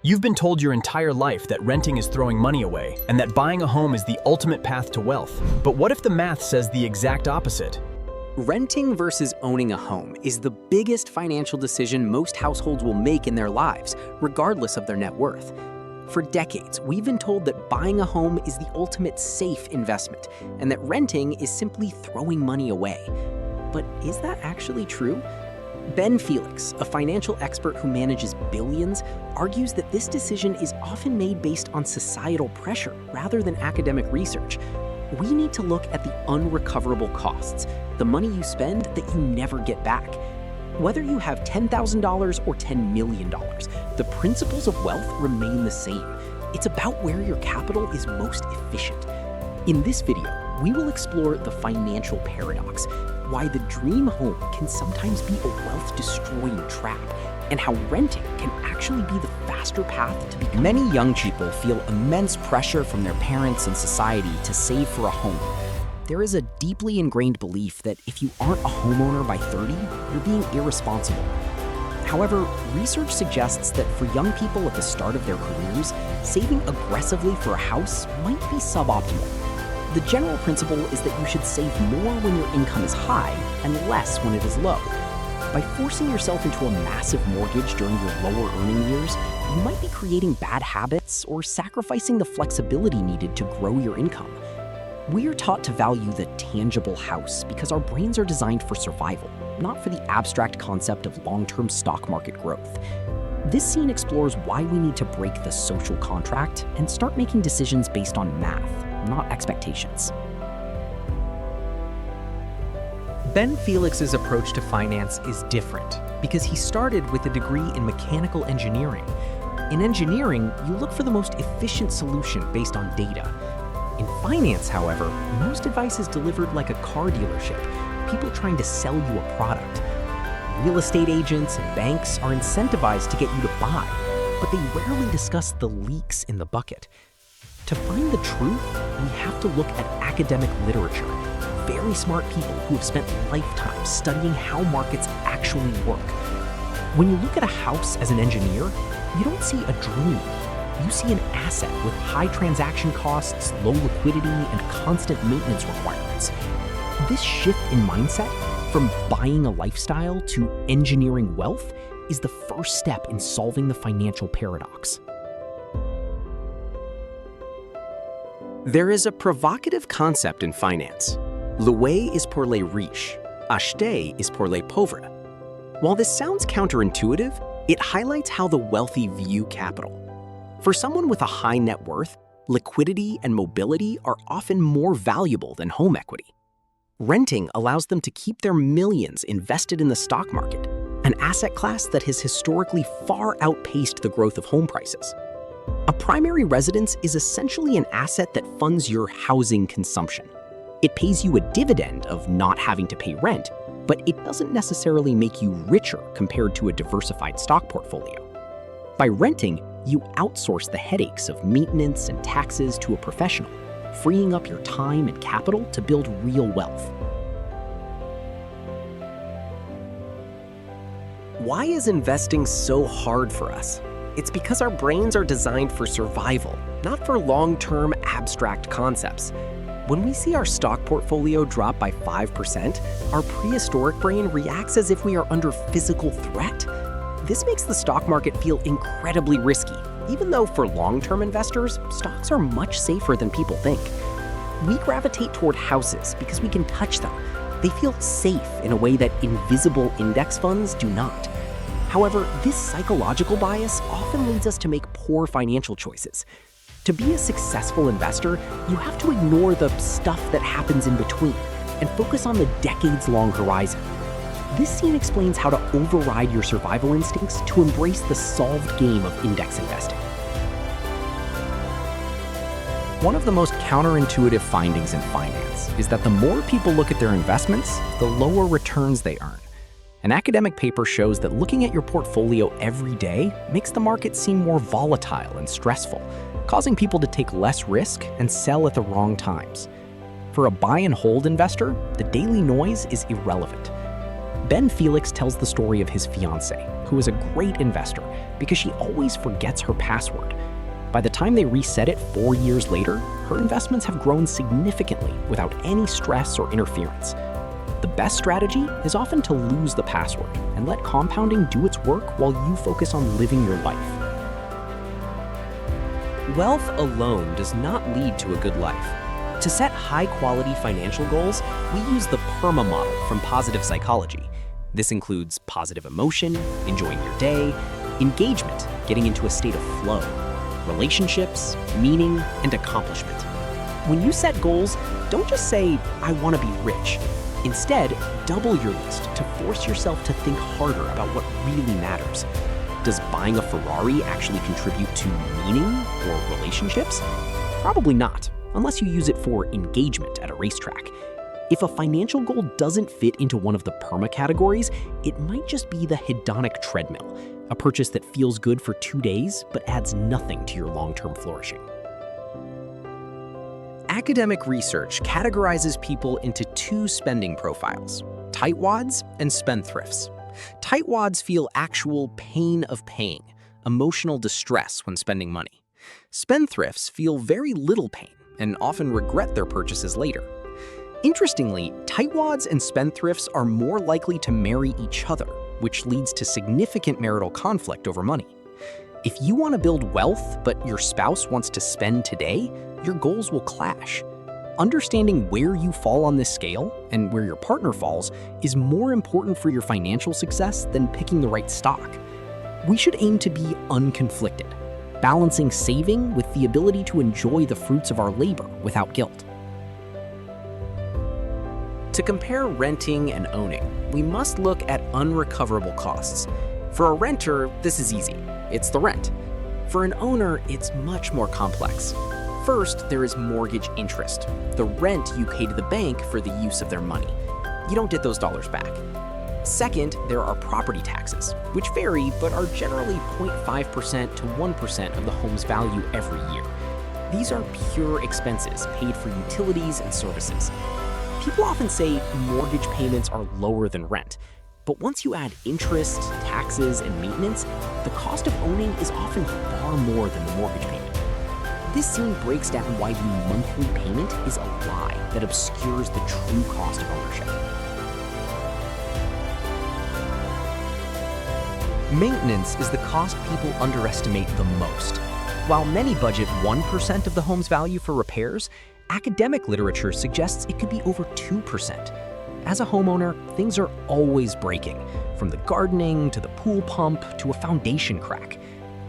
You've been told your entire life that renting is throwing money away and that buying a home is the ultimate path to wealth. But what if the math says the exact opposite? Renting versus owning a home is the biggest financial decision most households will make in their lives, regardless of their net worth. For decades, we've been told that buying a home is the ultimate safe investment and that renting is simply throwing money away. But is that actually true? Felix, a financial expert who manages billions, argues that this decision is often made based on societal pressure rather than academic research. We need to look at the unrecoverable costs, the money you spend that you never get back. Whether you have $10,000 or $10 million, the principles of wealth remain the same. It's about where your capital is most efficient. In this video, we will explore the financial paradox, why the dream home can sometimes be a wealth-destroying trap, and how renting can actually be the faster path to become. Many young people feel immense pressure from their parents and society to save for a home. There is a deeply ingrained belief that if you aren't a homeowner by 30, you're being irresponsible. However, research suggests that for young people at the start of their careers, saving aggressively for a house might be suboptimal. The general principle is that you should save more when your income is high and less when it is low. By forcing yourself into a massive mortgage during your lower earning years, you might be creating bad habits or sacrificing the flexibility needed to grow your income. We are taught to value the tangible house because our brains are designed for survival, not for the abstract concept of long-term stock market growth. This scene explores why we need to break the social contract and start making decisions based on math, not expectations. Felix's approach to finance is different because he started with a degree in mechanical engineering. In engineering, you look for the most efficient solution based on data. In finance, however, most advice is delivered like a car dealership, people trying to sell you a product. Real estate agents and banks are incentivized to get you to buy, but they rarely discuss the leaks in the bucket. To find the truth, we have to look at academic literature, very smart people who have spent lifetimes studying how markets actually work. When you look at a house as an engineer, you don't see a dream. You see an asset with high transaction costs, low liquidity, and constant maintenance requirements. This shift in mindset, from buying a lifestyle to engineering wealth, is the first step in solving the financial paradox. There is a provocative concept in finance. Louer is pour les riches, acheter is pour les pauvres. While this sounds counterintuitive, it highlights how the wealthy view capital. For someone with a high net worth, liquidity and mobility are often more valuable than home equity. Renting allows them to keep their millions invested in the stock market, an asset class that has historically far outpaced the growth of home prices. A primary residence is essentially an asset that funds your housing consumption. It pays you a dividend of not having to pay rent, but it doesn't necessarily make you richer compared to a diversified stock portfolio. By renting, you outsource the headaches of maintenance and taxes to a professional, freeing up your time and capital to build real wealth. Why is investing so hard for us? It's because our brains are designed for survival, not for long-term abstract concepts. When we see our stock portfolio drop by 5%, our prehistoric brain reacts as if we are under physical threat. This makes the stock market feel incredibly risky, even though for long-term investors, stocks are much safer than people think. We gravitate toward houses because we can touch them. They feel safe in a way that invisible index funds do not. However, this psychological bias often leads us to make poor financial choices. To be a successful investor, you have to ignore the stuff that happens in between and focus on the decades-long horizon. This scene explains how to override your survival instincts to embrace the solved game of index investing. One of the most counterintuitive findings in finance is that the more people look at their investments, the lower returns they earn. An academic paper shows that looking at your portfolio every day makes the market seem more volatile and stressful, causing people to take less risk and sell at the wrong times. For a buy and hold investor, the daily noise is irrelevant. Felix tells the story of his fiancée, who is a great investor because she always forgets her password. By the time they reset it 4 years later, her investments have grown significantly without any stress or interference. The best strategy is often to lose the password and let compounding do its work while you focus on living your life. Wealth alone does not lead to a good life. To set high-quality financial goals, we use the PERMA Model from positive psychology. This includes positive emotion, enjoying your day, engagement, getting into a state of flow, relationships, meaning, and accomplishment. When you set goals, don't just say, "I want to be rich." Instead, double your list to force yourself to think harder about what really matters. Does buying a Ferrari actually contribute to meaning or relationships? Probably not, unless you use it for engagement at a racetrack. If a financial goal doesn't fit into one of the PERMA categories, it might just be the hedonic treadmill, a purchase that feels good for 2 days but adds nothing to your long-term flourishing. Academic research categorizes people into 2 spending profiles: tightwads and spendthrifts. Tightwads feel actual pain of paying, emotional distress when spending money. Spendthrifts feel very little pain and often regret their purchases later. Interestingly, tightwads and spendthrifts are more likely to marry each other, which leads to significant marital conflict over money. If you want to build wealth, but your spouse wants to spend today, your goals will clash. Understanding where you fall on this scale and where your partner falls is more important for your financial success than picking the right stock. We should aim to be unconflicted, balancing saving with the ability to enjoy the fruits of our labor without guilt. To compare renting and owning, we must look at unrecoverable costs. For a renter, this is easy. It's the rent. For an owner, it's much more complex. First, there is mortgage interest, the rent you pay to the bank for the use of their money. You don't get those dollars back. Second, there are property taxes, which vary but are generally 0.5% to 1% of the home's value every year. These are pure expenses paid for utilities and services. People often say mortgage payments are lower than rent, but once you add interest, taxes, and maintenance, the cost of owning is often far more than the mortgage payment. This scene breaks down why the monthly payment is a lie that obscures the true cost of ownership. Maintenance is the cost people underestimate the most. While many budget 1% of the home's value for repairs, academic literature suggests it could be over 2%. As a homeowner, things are always breaking, from the gardening to the pool pump to a foundation crack.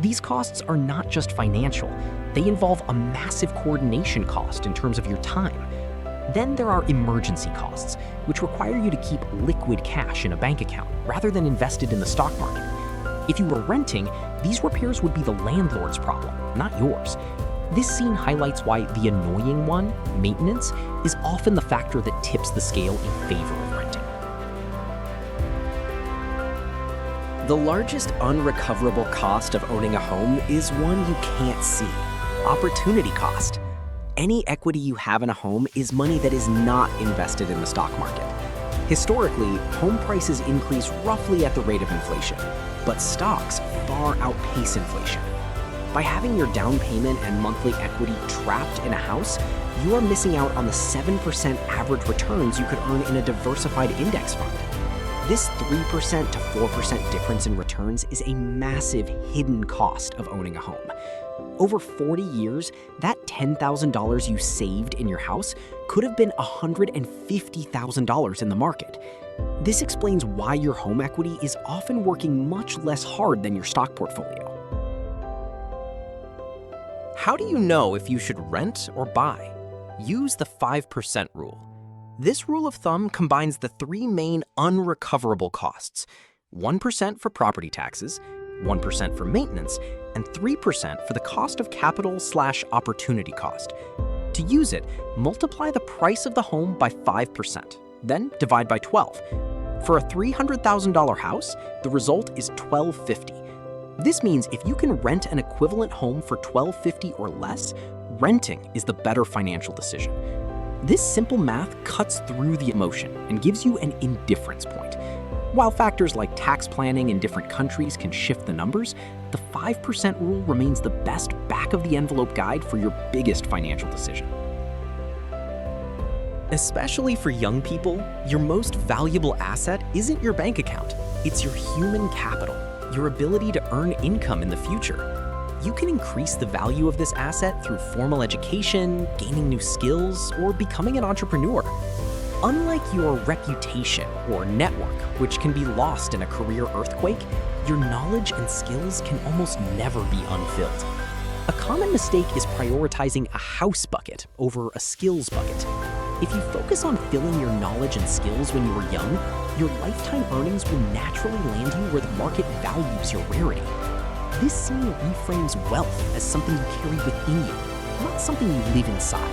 These costs are not just financial, they involve a massive coordination cost in terms of your time. Then there are emergency costs, which require you to keep liquid cash in a bank account rather than invested in the stock market. If you were renting, these repairs would be the landlord's problem, not yours. This scene highlights why the annoying one, maintenance, is often the factor that tips the scale in favor of renting. The largest unrecoverable cost of owning a home is one you can't see: opportunity cost. Any equity you have in a home is money that is not invested in the stock market. Historically, home prices increase roughly at the rate of inflation, but stocks far outpace inflation. By having your down payment and monthly equity trapped in a house, you are missing out on the 7% average returns you could earn in a diversified index fund. This 3% to 4% difference in returns is a massive hidden cost of owning a home. Over 40 years, that $10,000 you saved in your house could have been $150,000 in the market. This explains why your home equity is often working much less hard than your stock portfolio. How do you know if you should rent or buy? Use the 5% rule. This rule of thumb combines the 3 main unrecoverable costs: 1% for property taxes, 1% for maintenance, and 3% for the cost of capital/opportunity cost. To use it, multiply the price of the home by 5%, then divide by 12. For a $300,000 house, the result is $1,250. This means if you can rent an equivalent home for $1,250 or less, renting is the better financial decision. This simple math cuts through the emotion and gives you an indifference point. While factors like tax planning in different countries can shift the numbers, the 5% rule remains the best back-of-the-envelope guide for your biggest financial decision. Especially for young people, your most valuable asset isn't your bank account. It's your human capital, your ability to earn income in the future. You can increase the value of this asset through formal education, gaining new skills, or becoming an entrepreneur. Unlike your reputation or network, which can be lost in a career earthquake, your knowledge and skills can almost never be unfilled. A common mistake is prioritizing a house bucket over a skills bucket. If you focus on filling your knowledge and skills when you were young, your lifetime earnings will naturally land you where the market values your rarity. This seeing reframes wealth as something you carry within you, not something you live inside.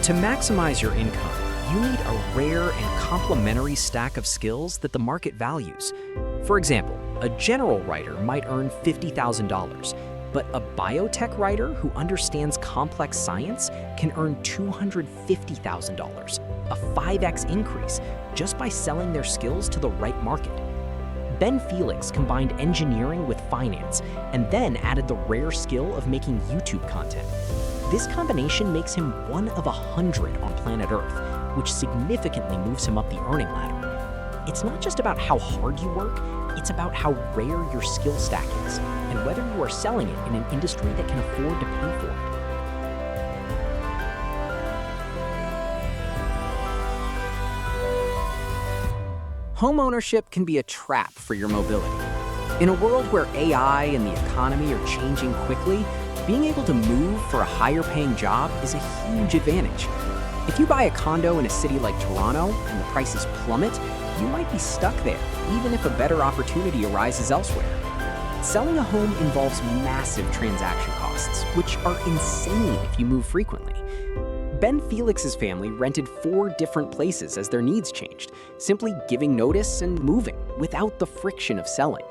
To maximize your income, you need a rare and complementary stack of skills that the market values. For example, a general writer might earn $50,000, but a biotech writer who understands complex science can earn $250,000, a 5x increase just by selling their skills to the right market. Ben Felix combined engineering with finance and then added the rare skill of making YouTube content. This combination makes him one of 100 on planet Earth, which significantly moves him up the earning ladder. It's not just about how hard you work, it's about how rare your skill stack is and whether you are selling it in an industry that can afford to pay for it. Homeownership can be a trap for your mobility. In a world where AI and the economy are changing quickly, being able to move for a higher-paying job is a huge advantage. If you buy a condo in a city like Toronto and the prices plummet, you might be stuck there, even if a better opportunity arises elsewhere. Selling a home involves massive transaction costs, which are insane if you move frequently. Ben Felix's family rented 4 different places as their needs changed, simply giving notice and moving without the friction of selling.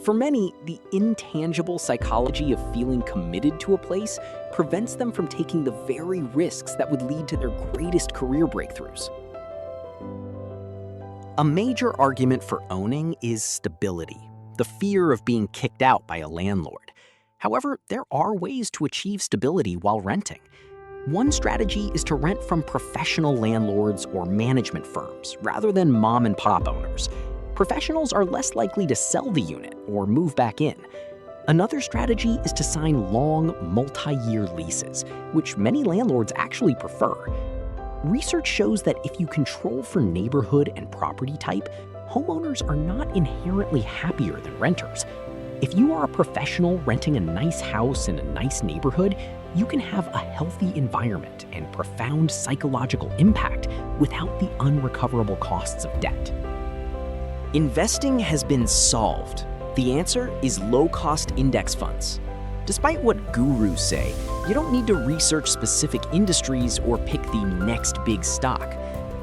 For many, the intangible psychology of feeling committed to a place prevents them from taking the very risks that would lead to their greatest career breakthroughs. A major argument for owning is stability, the fear of being kicked out by a landlord. However, there are ways to achieve stability while renting. One strategy is to rent from professional landlords or management firms rather than mom-and-pop owners. Professionals are less likely to sell the unit or move back in. Another strategy is to sign long, multi-year leases, which many landlords actually prefer. Research shows that if you control for neighborhood and property type, homeowners are not inherently happier than renters. If you are a professional renting a nice house in a nice neighborhood, you can have a healthy environment and profound psychological impact without the unrecoverable costs of debt. Investing has been solved. The answer is low-cost index funds. Despite what gurus say, you don't need to research specific industries or pick the next big stock.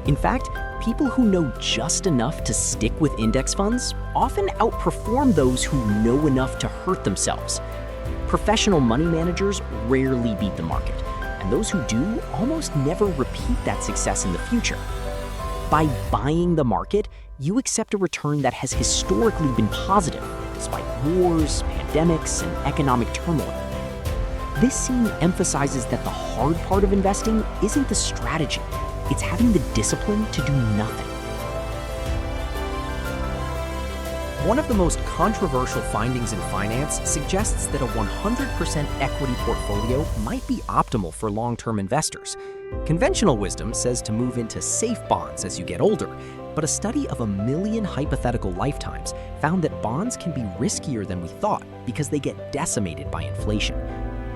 In fact, people who know just enough to stick with index funds often outperform those who know enough to hurt themselves. Professional money managers rarely beat the market, and those who do almost never repeat that success in the future. By buying the market, you accept a return that has historically been positive, despite wars, pandemics, and economic turmoil. This scene emphasizes that the hard part of investing isn't the strategy, it's having the discipline to do nothing. One of the most controversial findings in finance suggests that a 100% equity portfolio might be optimal for long-term investors. Conventional wisdom says to move into safe bonds as you get older, but a study of 1 million hypothetical lifetimes found that bonds can be riskier than we thought because they get decimated by inflation.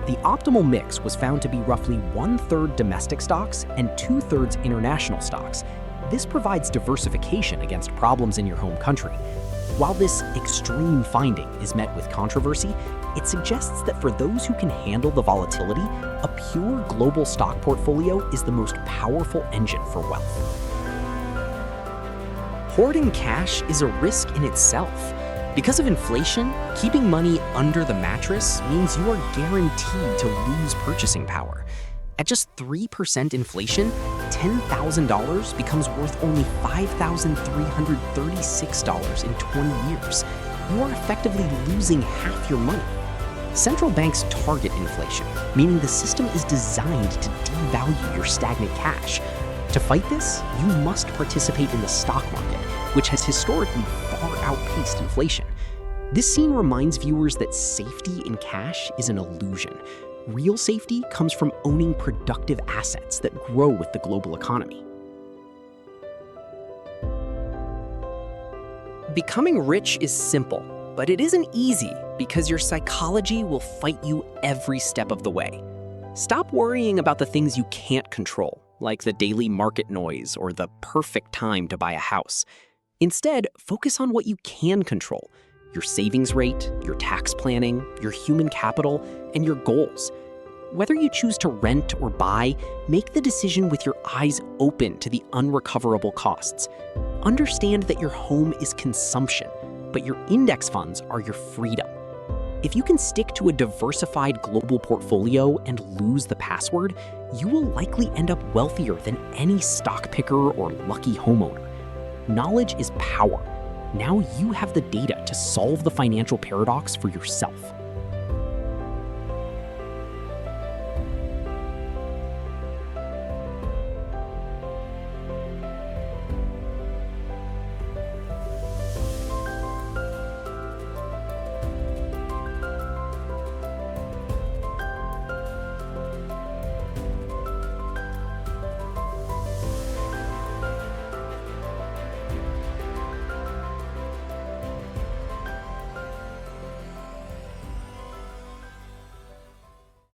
The optimal mix was found to be roughly 1/3 domestic stocks and 2/3 international stocks. This provides diversification against problems in your home country. While this extreme finding is met with controversy, it suggests that for those who can handle the volatility, a pure global stock portfolio is the most powerful engine for wealth. Hoarding cash is a risk in itself. Because of inflation, keeping money under the mattress means you are guaranteed to lose purchasing power. At just 3% inflation, $10,000 becomes worth only $5,336 in 20 years. You are effectively losing half your money. Central banks target inflation, meaning the system is designed to devalue your stagnant cash. To fight this, you must participate in the stock market, which has historically far outpaced inflation. This scene reminds viewers that safety in cash is an illusion. Real safety comes from owning productive assets that grow with the global economy. Becoming rich is simple, but it isn't easy because your psychology will fight you every step of the way. Stop worrying about the things you can't control, like the daily market noise or the perfect time to buy a house. Instead, focus on what you can control: your savings rate, your tax planning, your human capital, and your goals. Whether you choose to rent or buy, make the decision with your eyes open to the unrecoverable costs. Understand that your home is consumption, but your index funds are your freedom. If you can stick to a diversified global portfolio and lose the password, you will likely end up wealthier than any stock picker or lucky homeowner. Knowledge is power. Now you have the data to solve the financial paradox for yourself.